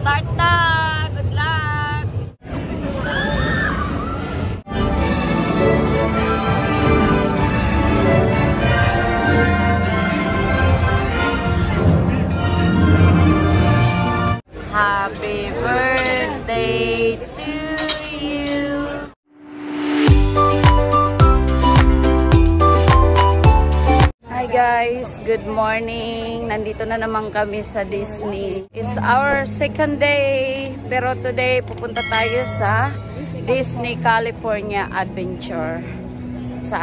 Start na! Good luck! Happy birthday to you! Hi guys, good morning. Nandito na naman kami sa Disney. It's our second day, pero today pupunta tayo sa Disney California Adventure. Sa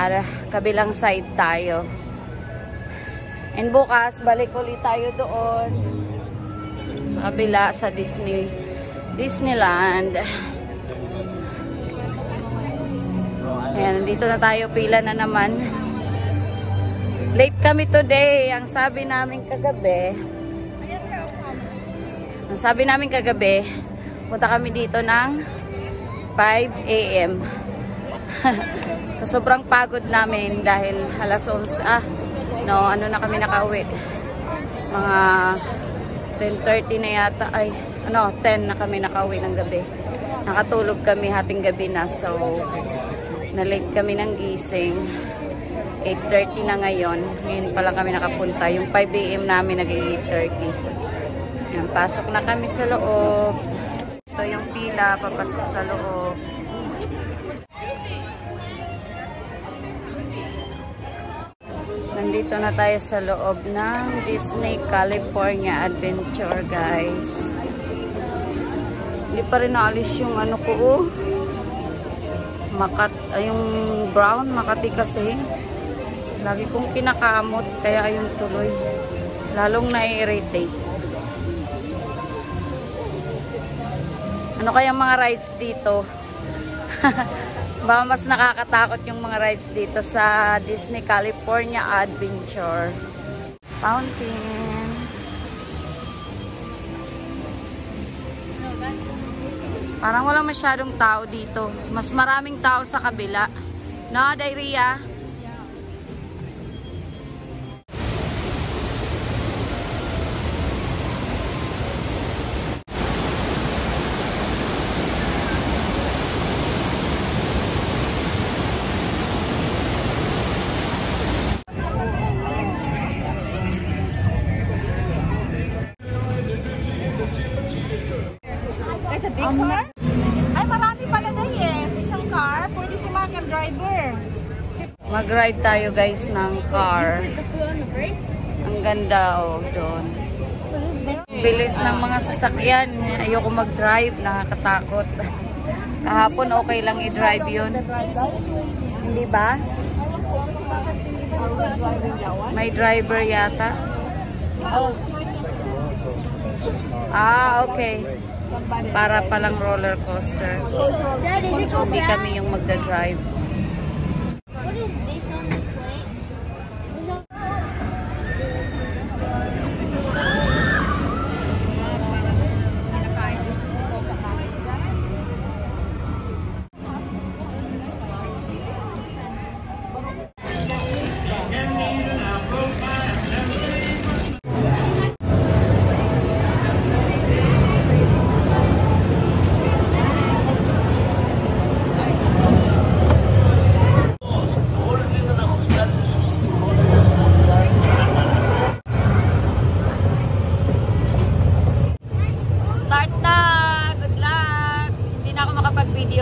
kabilang side tayo. And bukas, balik ulit tayo doon. Sa kabila, sa Disneyland. Ayan, nandito na tayo. Pila na naman. Late kami today. Ang sabi namin kagabi, punta kami dito ng 5 AM. Sa sobrang pagod namin dahil alas 11. Ano na kami nakauwi. Mga 10:30 na yata. 10 na kami nakauwi ng gabi. Nakatulog kami hating gabi na. So, na-late kami ng gising. 8:30 na ngayon. Ngayon pa lang kami nakapunta. Yung 5 AM namin naging 8:30. Yan, pasok na kami sa loob. Ito yung pila, papasok sa loob. Nandito na tayo sa loob ng Disney California Adventure, guys. Hindi pa rin naalis yung ano ko, yung brown, makati kasi. Lagi kong kinakamot, kaya ayun tuloy. Lalong na-irritate. Ano kaya mga rides dito? Baka mas nakakatakot yung mga rides dito sa Disney California Adventure. Fountain. Parang walang masyadong tao dito. Mas maraming tao sa kabila. No, Dairia? Car? Ay, marami pala na sa isang car. Pwede si Mark ang driver. Mag-ride tayo guys ng car. Ang ganda doon. Bilis ng mga sasakyan. Ayoko mag-drive, nakakatakot. Kahapon okay lang i-drive yun. Hindi ba? May driver yata. Okay. Para palang roller coaster. Hindi kami yung magda-drive.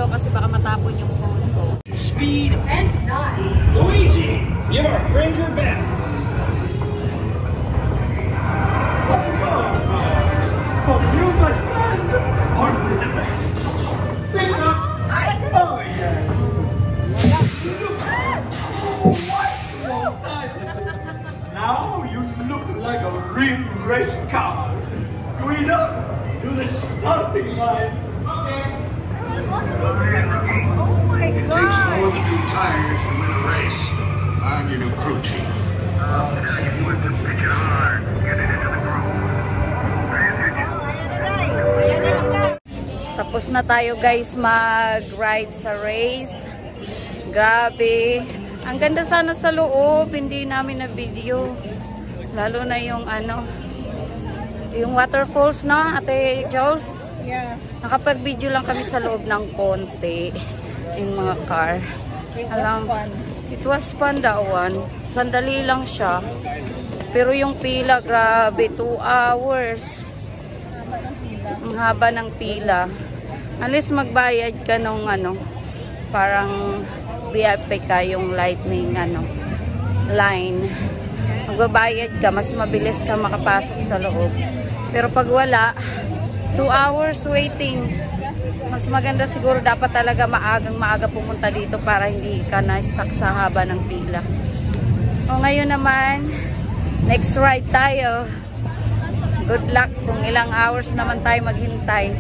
Kasi baka matapon yung phone ko. Speed and style. Luigi, give our friend your best. For you must stand only the best. Oh yes. Now you look like a real race car. Going up to the starting line. Oh my It God. takes more than new tires to win a race. I'm your new crew chief. You want to pitch it hard. Get it into the groove. Pay attention. Tapos na tayo guys mag-ride sa race. Grabe. Ang ganda sana sa loob. Hindi namin na video. Lalo na yung yung waterfalls, no, Ate Jules? Yeah. Nakapag-video lang kami sa loob ng konti yung mga car. It was fun that one. Sandali lang siya. Pero yung pila, grabe, 2 hours. Ang haba ng pila. At least magbayad ka nung ano, parang VIP ka yung lightning line. Magbabayad ka, mas mabilis ka makapasok sa loob. Pero pag wala, 2 hours waiting. Mas maganda siguro dapat talaga maaga pumunta dito para hindi ka na-stuck sa haba ng pila. O ngayon naman, next ride tayo. Good luck kung ilang hours naman tayo maghintay.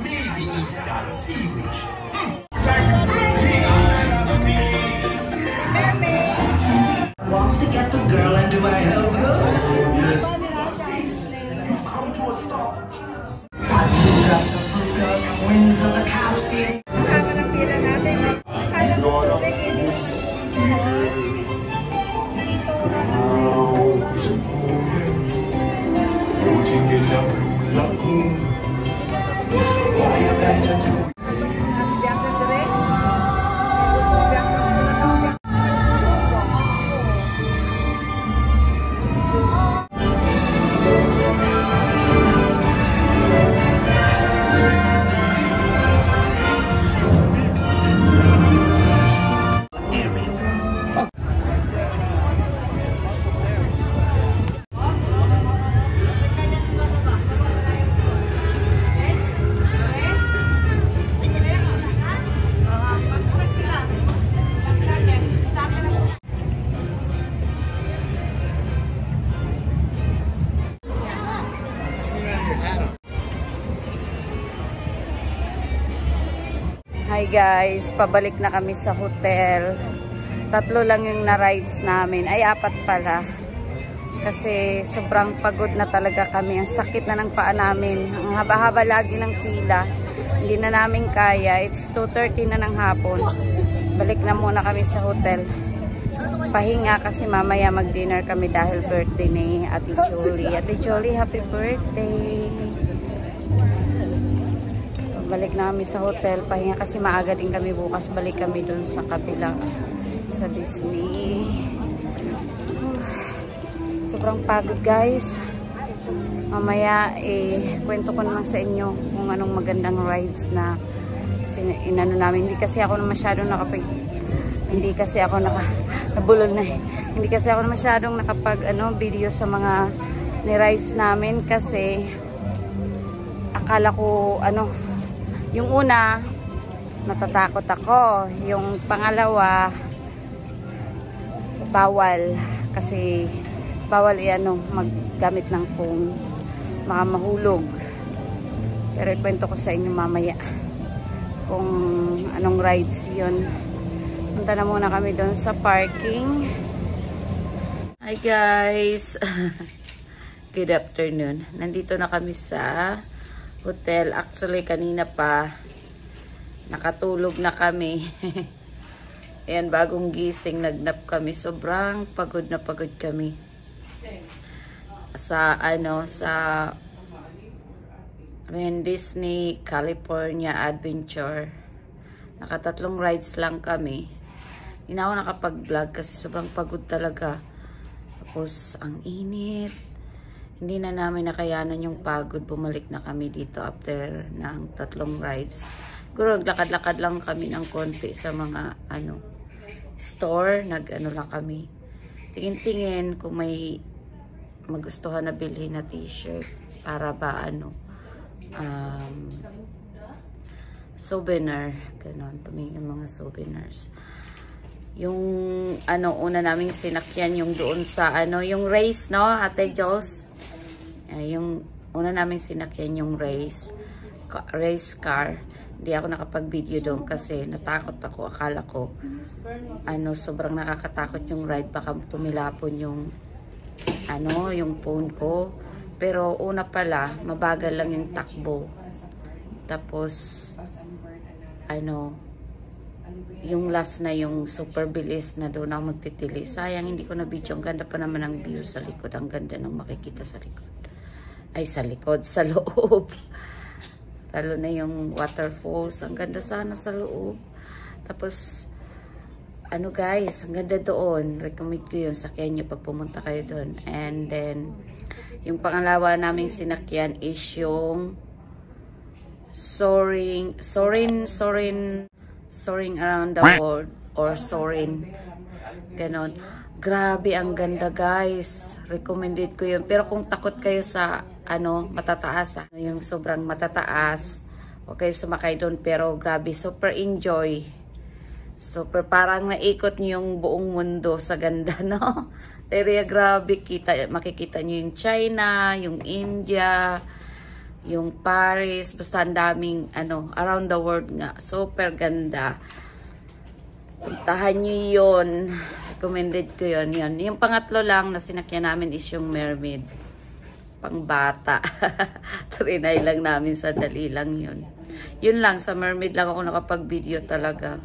Maybe it's that sea witch. Wants to get the girl and do I help her? Yes. You've come to a stop. Paduga sa fruta, winds of the Caspian. Kasama ng pila natin. Lord of this floating in the blue lagoon. Why you better do? Hi guys, pabalik na kami sa hotel. 3 lang yung na-rides namin. Ay, 4 pala. Kasi sobrang pagod na talaga kami. Ang sakit na ng paa namin. Ang haba-haba lagi ng pila. Hindi na namin kaya. It's 2:30 na ng hapon. Balik na muna kami sa hotel. Pahinga kasi mamaya mag-dinner kami dahil birthday ni Ate Jolie. Ate Jolie, happy birthday! Balik na kami sa hotel. Pahinga kasi maaga din kami bukas. Balik kami dun sa kabila. Sa Disney. Sobrang pagod guys. Mamaya kwento ko naman sa inyo kung anong magandang rides na inano namin. Hindi kasi ako masyadong nabulol na eh. Hindi kasi ako masyadong nakapag video sa mga ni-rides namin kasi akala ko yung una natatakot ako. Yung pangalawa, bawal. Kasi bawal maggamit ng phone. Baka mahulog. Pero ikwento ko sa inyo mamaya kung anong rides yun. Punta na muna kami doon sa parking. Hi guys! Good afternoon. Nandito na kami sa hotel. Actually, kanina pa nakatulog na kami. Ayan, bagong gising, nagnap kami. Sobrang pagod na pagod kami. Sa Disney California Adventure. Nakatatlong rides lang kami. Hindi na ako nakapag-vlog kasi sobrang pagod talaga. Tapos, ang init. Hindi na namin nakayanan yung pagod. Bumalik na kami dito after ng tatlong rides. Siguro naglakad-lakad lang kami ng konti sa mga store. Lang kami. Tingin-tingin kung may magustuhan na bilhin na t-shirt para ba souvenir. Ganon. Tumingin mga souvenirs. Yung una naming sinakyan yung doon sa yung race, no? Ate Jos? Yung una naming sinakyan yung race car. Hindi ako nakapag-video doon kasi natakot ako. Akala ko sobrang nakakatakot yung ride, baka tumilapon yung yung phone ko. Pero una pala, mabagal lang yung takbo. Tapos yung last na yung super bilis na doon ako magtitili. Sayang hindi ko na video. Ang ganda pa naman ng view sa likod. Ang ganda ng makikita sa likod. Ay, sa likod, sa loob. Lalo na yung waterfalls. Ang ganda sana sa loob. Tapos, guys, ang ganda doon. Recommend ko yun. Sakyan nyo pag pumunta kayo doon. And then, yung pangalawa naming sinakyan is yung soaring around the world or soaring. Ganon. Grabe, ang ganda guys. Recommended ko yun. Pero kung takot kayo sa matataas, yung sobrang matataas, okay, sumakay doon. Pero grabe, super enjoy. Super parang naikot nyo yung buong mundo sa ganda, no? Pero grabe, makikita nyo yung China, yung India, yung Paris, basta ang daming around the world nga. Super ganda. Puntahan nyo yun. Recommended ko yun. Yung pangatlo lang na sinakyan namin is yung Mermaid. Pang bata. Trinay lang namin, sadali lang yun. Yun lang, sa Mermaid lang ako nakapag-video talaga.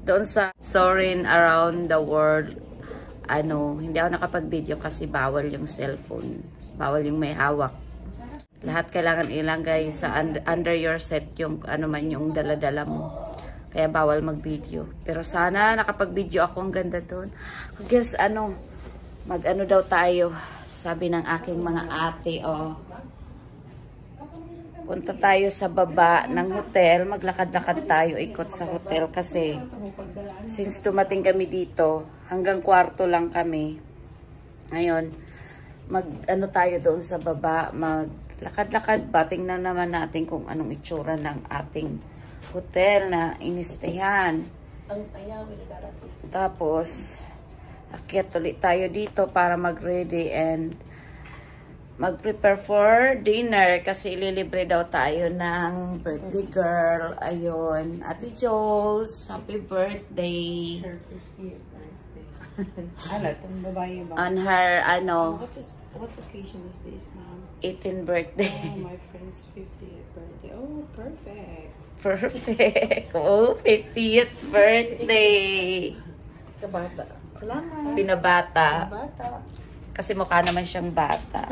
Doon sa Soaring Around the World, hindi ako nakapag-video kasi bawal yung cellphone. Bawal yung may hawak. Lahat kailangan ilagay sa under your set yung man yung dala-dala mo. Kaya bawal mag-video. Pero sana nakapag-video ako. Ang ganda doon. Guess mag-ano daw tayo. Sabi ng aking mga ate, punta tayo sa baba ng hotel. Maglakad-lakad tayo, ikot sa hotel. Kasi since dumating kami dito, hanggang kwarto lang kami. Ngayon, mag-ano tayo doon sa baba. Maglakad-lakad ba? Tingnan naman natin kung anong itsura ng ating hotel na inistayan. Tapos, akyat ulit tayo dito para mag-ready and mag-prepare for dinner kasi ililibre daw tayo ng birthday girl. Ayun. Ate Jules, happy birthday. Her 50th birthday. Itong babae ba? On her, what occasion is this, ma'am? 18th birthday. Oh, my friend's 50th birthday. Oh, perfect. Perfect. Oh, 50th birthday. Kabata. Salamat. Pinabata. Kabata. Kasi mukha naman siyang bata.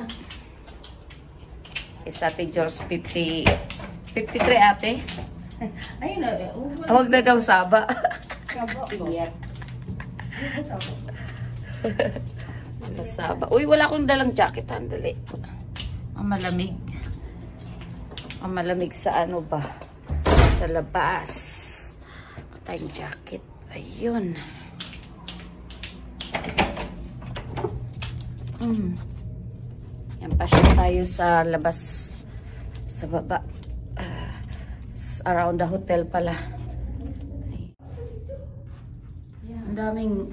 Is Ate Jules 53 ate? Ayun na. Huwag na daw saba. Saba. Uy, wala akong dalang jacket. Handali. Ang malamig. Ang malamig sa ba? Sa labas. Tayong jacket. Ayun. Yan pa siya tayo sa labas. Sa baba. Around the hotel pala. daming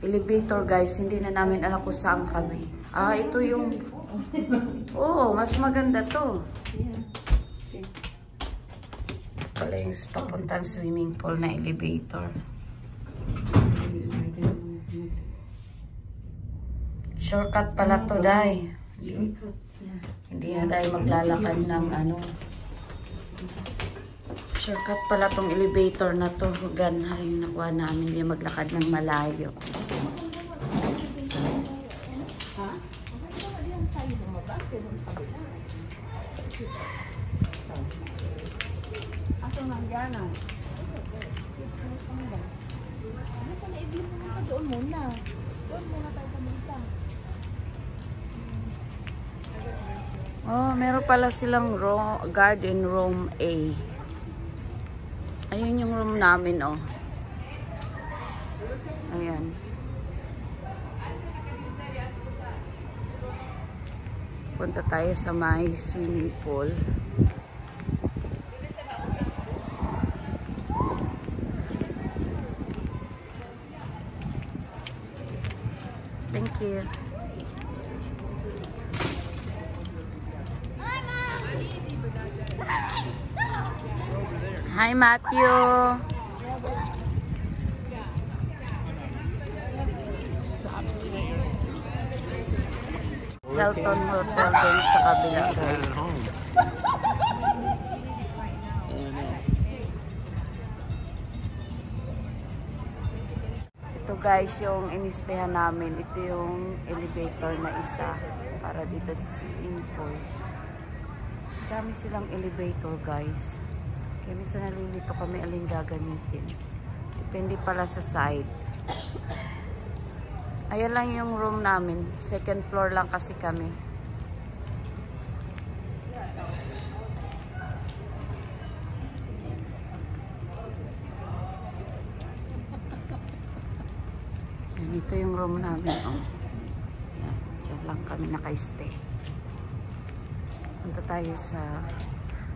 elevator guys. Hindi na namin alam kung saan kami. Ah, ito yung... Oo, mas maganda to. Pala yung papuntang swimming pool na elevator. Shortcut pala to, Day. Hindi na tayo maglalakad ng ano. Shortcut pala tong elevator na to. Gana yung nakuha namin. Hindi maglakad ng malayo. Aso nang gana. Nasa naibig mo ka doon muna. Doon muna tayo pumunta. Oh, meron pala silang garden room A. Ayun yung room namin, oh. Ayan. Punta tayo sa may swimming pool. Thank you. Hi, Matthew. Hilton Hotel din sa kabila, guys. Ito guys, yung inistehan namin. Ito yung elevator na isa para dito sa swimming pool. Dami silang elevator, guys. Kaya minsan nalilito kami alin gagamitin. Depende pala sa side. Ayan lang yung room namin. Second floor lang kasi kami. Ayan, ito yung room namin. Oh. Ayan, dyan lang kami naka-stay. Punta tayo sa...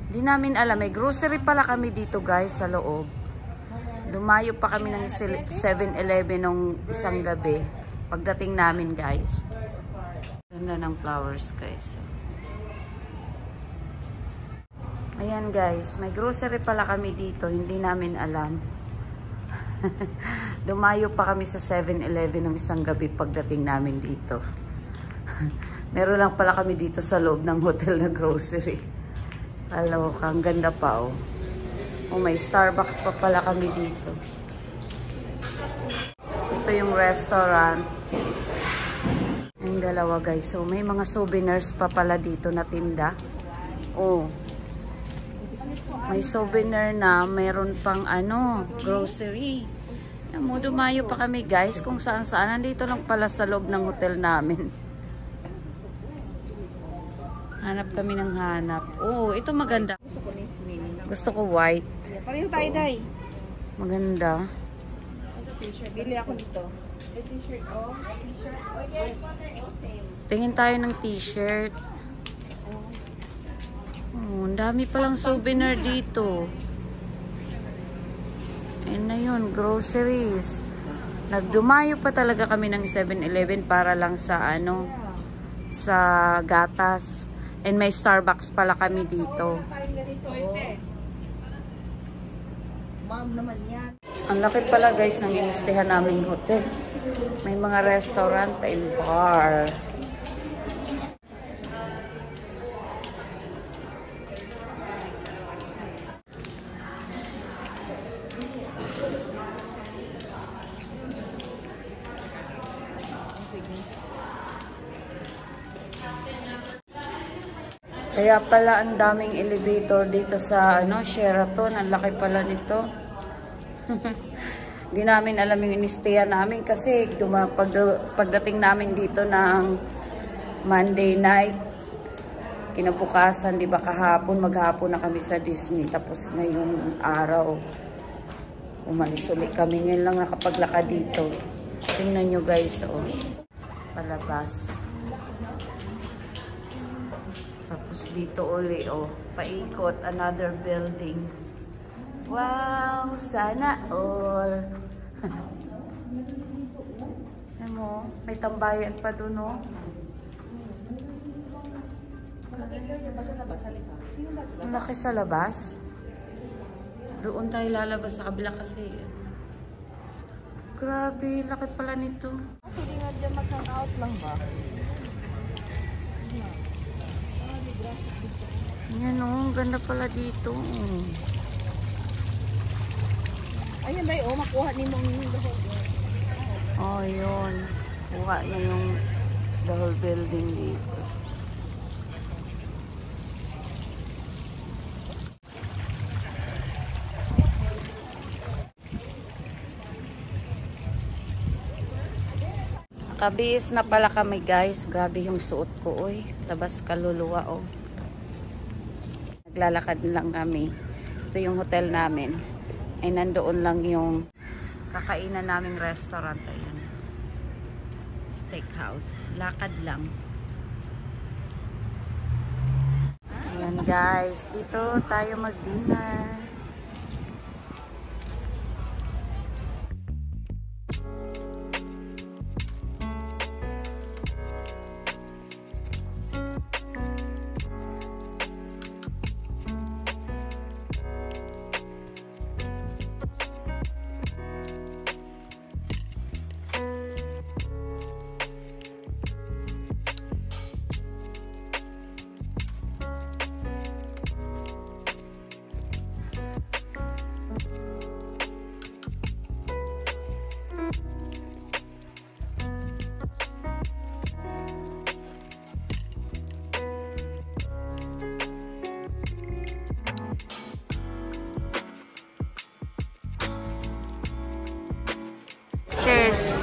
Di namin alam, may grocery pala kami dito guys sa loob. Lumayo pa kami ng 7-Eleven nung isang gabi. Pagdating namin guys. Ganda ng flowers guys. Ayan guys, may grocery pala kami dito. Hindi namin alam. Lumayo pa kami sa 7-Eleven nung isang gabi pagdating namin dito. Meron lang pala kami dito sa loob ng hotel na grocery. Alam ko, ang ganda pa oh. Oh, may Starbucks pa pala kami dito. Ito yung restaurant. Yung dalawa guys. So, may mga souvenirs pa pala dito na tinda. Oh. May souvenir na meron pang ano, grocery. Yan mo, dumayo pa kami guys kung saan saan. Nandito lang pala sa loob ng hotel namin. Hanap kami ng hanap. Oh, ito maganda. Gusto ko white. Pareho tayo, Day. Maganda. T-shirt. Bili ako dito. T-shirt, oh. T-shirt. Tingin tayo ng t-shirt. Oh, ang dami palang souvenir dito. Ayun na yun, groceries. Nagdumayo pa talaga kami ng 7-Eleven para lang sa ano, sa gatas. And may Starbucks pala kami dito. Ma'am naman yan. Ang laki pala guys ng inistehan naming hotel. May mga restaurant and bar. Kaya pala ang daming elevator dito sa ano, Sheraton. Ang laki pala nito. Hindi namin alam yung inistayan namin kasi pagdating namin dito ng Monday night, kinabukasan, di ba kahapon, maghapon na kami sa Disney. Tapos ngayong araw, umalis ulit kami. Ngayon lang nakapaglakad dito. Tingnan nyo guys, oh. Palabas. Tapos dito uli, oh, paikot, another building. Wow, sana all. mo. May tambayan pa doon, no? Ang laki sa labas. Doon tayo lalabas sa kabila kasi. Grabe, laki pala nito. Pwede nga dyan mag-hangout lang ba? Yan o, ganda pala dito. Ayun dahi, makuha ni mong Oh, yun. Kuha niya yung the whole building dito. Kabihis na pala kami guys. Grabe yung suot ko, oy. Labas kaluluwa, oh. Naglalakad lang kami. Ito yung hotel namin. Ay nandoon lang yung kakainan naming restaurant. Ayan. Steakhouse. Lakad lang. Ayan guys. Dito tayo mag-dinner. Cheers.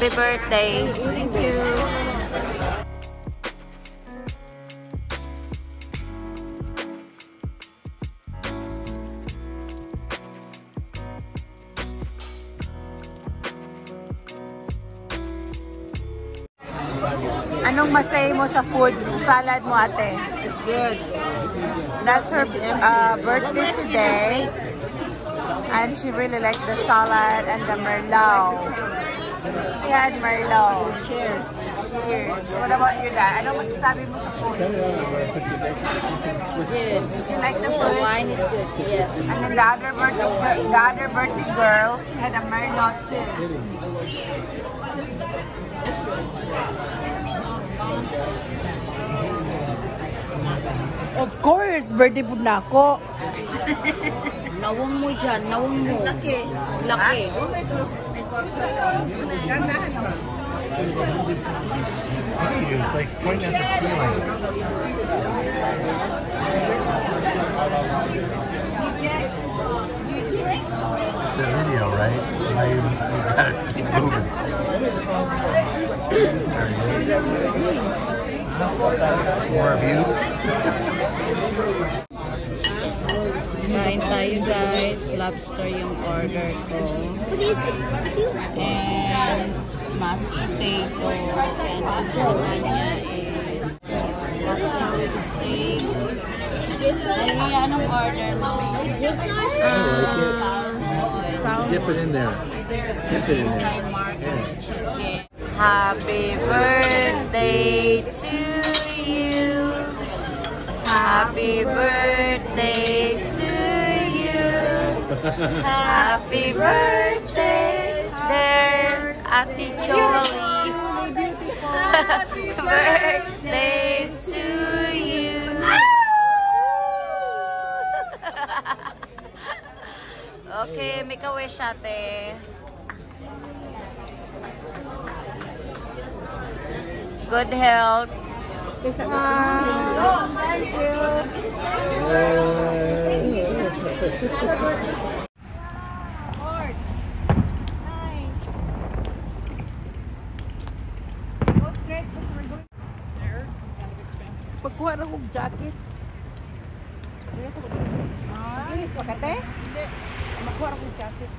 Happy birthday. Thank you. Anong masay mo sa food, sa salad mo, ate? It's good. That's her birthday today. And she really liked the salad and the merlot. She had merlot. Cheers. Cheers. What about you, Dad? Ano masasabi mo sa food? It's good. Did you like the food? Wine is good. Yes. And then the other birthday girl, she had a merlot too. Of course, birthday po na ako. Nawang mo dyan, nawang mo. Laki. Laki. Gandahan ba? It's like pointing at the ceiling. It's a video, right? Now you gotta keep moving. There he is. More of you. Kain tayo guys. Lobster yung order ko. And mashed potato. And ang sawa niya is lobster with steak. Ay, anong order mo? Salmon. Dip it in there. Dip it in there. Kay Marcus Chicken. Happy birthday to you. Happy birthday to you. Happy birthday, dear Ate Jolie. Happy birthday to you. Okay, make a wish, ate. Good health. Wow. Thank you. Nice. Go straight because we're going there. Pagkuha na kong jacket. Ginis pa kate? Hindi. Makuha na kong jacket.